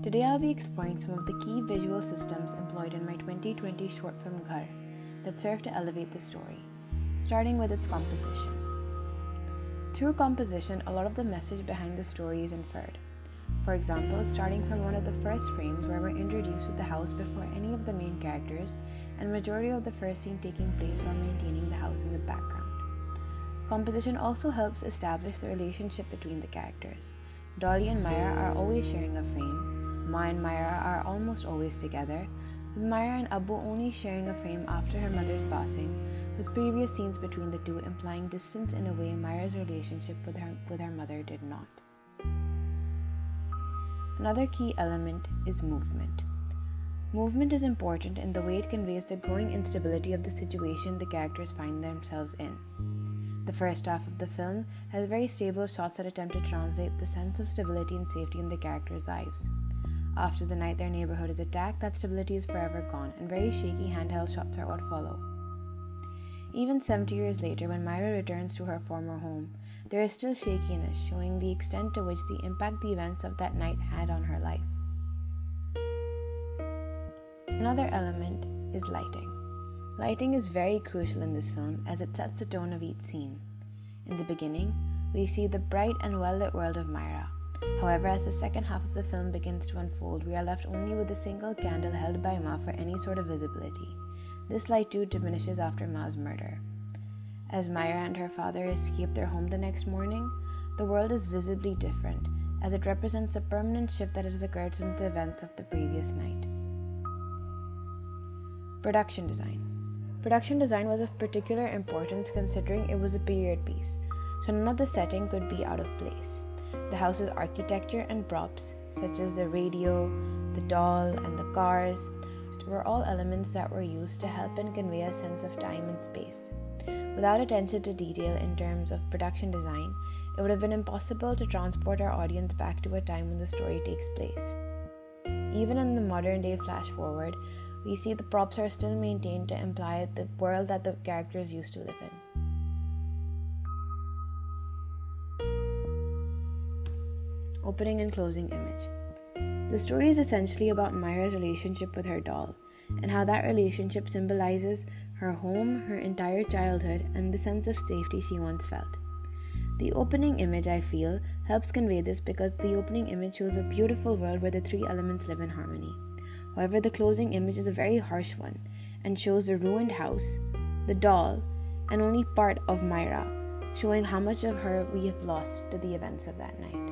Today I'll be exploring some of the key visual systems employed in my 2020 short film Ghar that serve to elevate the story, starting with its composition. Through composition, a lot of the message behind the story is inferred. For example, starting from one of the first frames where we're introduced to the house before any of the main characters, and majority of the first scene taking place while maintaining the house in the background. Composition also helps establish the relationship between the characters. Dolly and Myra are always sharing a frame. Ma and Myra are almost always together, with Myra and Abu only sharing a frame after her mother's passing, with previous scenes between the two implying distance in a way Myra's relationship with her mother did not. Another key element is movement. Movement is important in the way it conveys the growing instability of the situation the characters find themselves in. The first half of the film has very stable shots that attempt to translate the sense of stability and safety in the characters' lives. After the night their neighborhood is attacked, that stability is forever gone, and very shaky handheld shots are what follow. Even 70 years later, when Myra returns to her former home, there is still shakiness, showing the extent to which the impact the events of that night had on her life. Another element is lighting. Lighting is very crucial in this film as it sets the tone of each scene. In the beginning, we see the bright and well-lit world of Myra. However, as the second half of the film begins to unfold, we are left only with a single candle held by Ma for any sort of visibility. This light too diminishes after Ma's murder. As Myra and her father escape their home the next morning, the world is visibly different, as it represents a permanent shift that has occurred since the events of the previous night. Production design. Production design was of particular importance considering it was a period piece, so none of the setting could be out of place. The house's architecture and props, such as the radio, the doll, and the cars, were all elements that were used to help and convey a sense of time and space. Without attention to detail in terms of production design, it would have been impossible to transport our audience back to a time when the story takes place. Even in the modern day flash forward, we see the props are still maintained to imply the world that the characters used to live in. Opening and closing image. The story is essentially about Myra's relationship with her doll, and how that relationship symbolizes her home, her entire childhood, and the sense of safety she once felt. The opening image, I feel, helps convey this because the opening image shows a beautiful world where the three elements live in harmony. However, the closing image is a very harsh one, and shows the ruined house, the doll, and only part of Myra, showing how much of her we have lost to the events of that night.